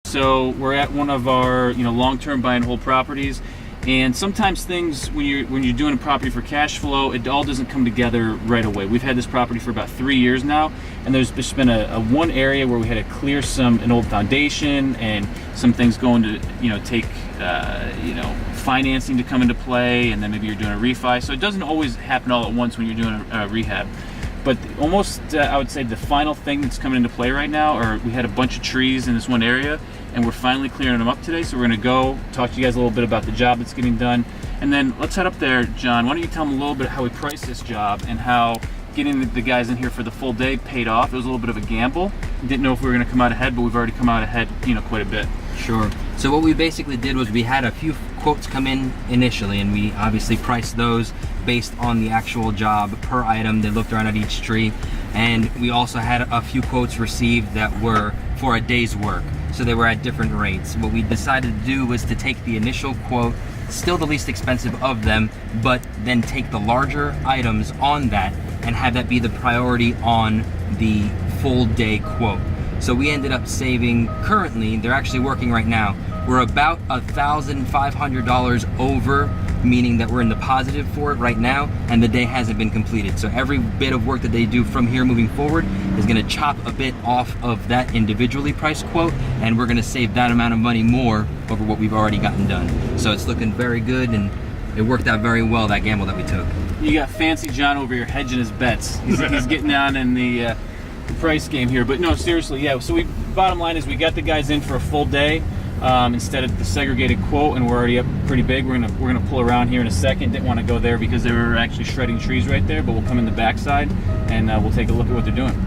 So we're at one of our long-term buy and hold properties, and sometimes things when you're doing a property for cash flow, it all doesn't come together right away. We've had this property for about 3 years now, and there's just been a one area where we had to clear an old foundation and some things going to take financing to come into play, and then maybe you're doing a refi. So it doesn't always happen all at once when you're doing a rehab. But almost, I would say the final thing that's coming into play right now, or we had a bunch of trees in this one area, and we're finally clearing them up today. So we're gonna go talk to you guys a little bit about the job that's getting done. And then let's head up there. John, why don't you tell them a little bit how we priced this job and how getting the guys in here for the full day paid off. It was a little bit of a gamble. Didn't know if we were gonna come out ahead, but we've already come out ahead, quite a bit. Sure. So what we basically did was we had a few quotes come in initially, and we obviously priced those based on the actual job per item. They looked around at each tree, and we also had a few quotes received that were for a day's work. So they were at different rates. What we decided to do was to take the initial quote, still the least expensive of them, but then take the larger items on that and have that be the priority on the full day quote. So we ended up saving, currently, they're actually working right now, we're about $1,500 over, meaning that we're in the positive for it right now, and the day hasn't been completed. So every bit of work that they do from here moving forward is gonna chop a bit off of that individually priced quote, and we're gonna save that amount of money more over what we've already gotten done. So it's looking very good, and it worked out very well, that gamble that we took. You got fancy John over here hedging his bets. He's getting down in the price game here, but no, seriously, yeah. So bottom line is we got the guys in for a full day instead of the segregated quote, and we're already up pretty big. We're gonna pull around here in a second. Didn't want to go there because they were actually shredding trees right there, but we'll come in the backside and we'll take a look at what they're doing.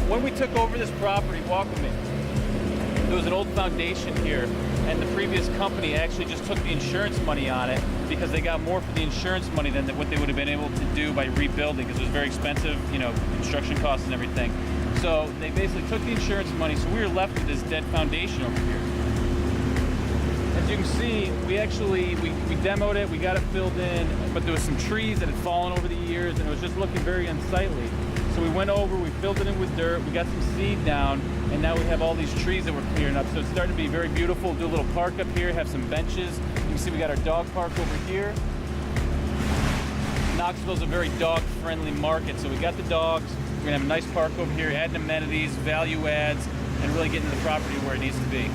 When we took over this property, walk with me, there was an old foundation here, and the previous company actually just took the insurance money on it because they got more for the insurance money than what they would have been able to do by rebuilding, because it was very expensive, construction costs and everything. So they basically took the insurance money, so we were left with this dead foundation over here. As you can see, we demoed it, we got it filled in, but there was some trees that had fallen over the years, and it was just looking very unsightly. So we went over, we filled it in with dirt, we got some seed down, and now we have all these trees that we're clearing up. So it's starting to be very beautiful. Do a little park up here, have some benches. You can see we got our dog park over here. Knoxville's a very dog-friendly market, so we got the dogs. We're gonna have a nice park over here, adding amenities, value adds, and really getting the property where it needs to be.